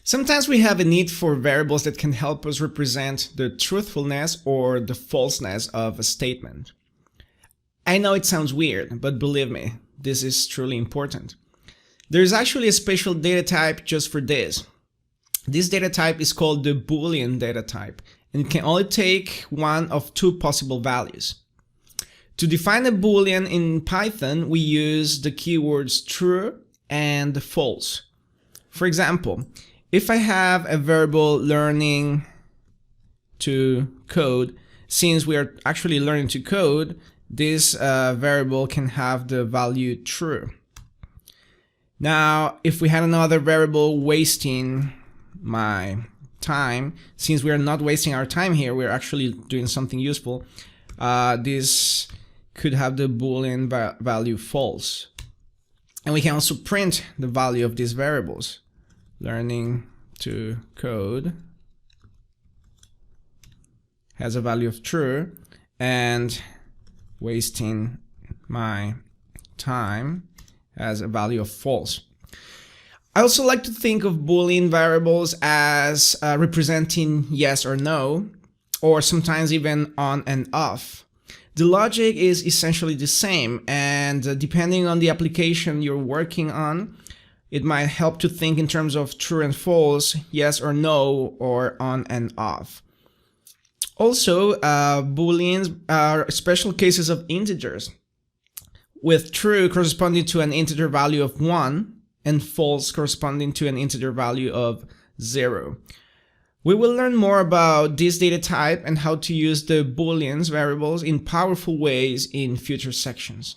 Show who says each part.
Speaker 1: Sometimes we have a need for variables that can help us represent the truthfulness or the falseness of a statement. I know it sounds weird, but believe me, this is truly important. There's actually a special data type just for this. This data type is called the Boolean data type, and it can only take one of two possible values. To define a Boolean in Python, we use the keywords true and false. For example, if I have a variable learning to code, since we are actually learning to code, this variable can have the value true. Now, if we had another variable wasting my time, since we are not wasting our time here, we're actually doing something useful, this could have the Boolean value false. And we can also print the value of these variables. Learning to code has a value of true, and wasting my time has a value of false. I also like to think of Boolean variables as representing yes or no, or sometimes even on and off. The logic is essentially the same, and depending on the application you're working on, it might help to think in terms of true and false, yes or no, or on and off. Also, Booleans are special cases of integers, with true corresponding to an integer value of 1 and false corresponding to an integer value of 0. We will learn more about this data type and how to use the Booleans variables in powerful ways in future sections.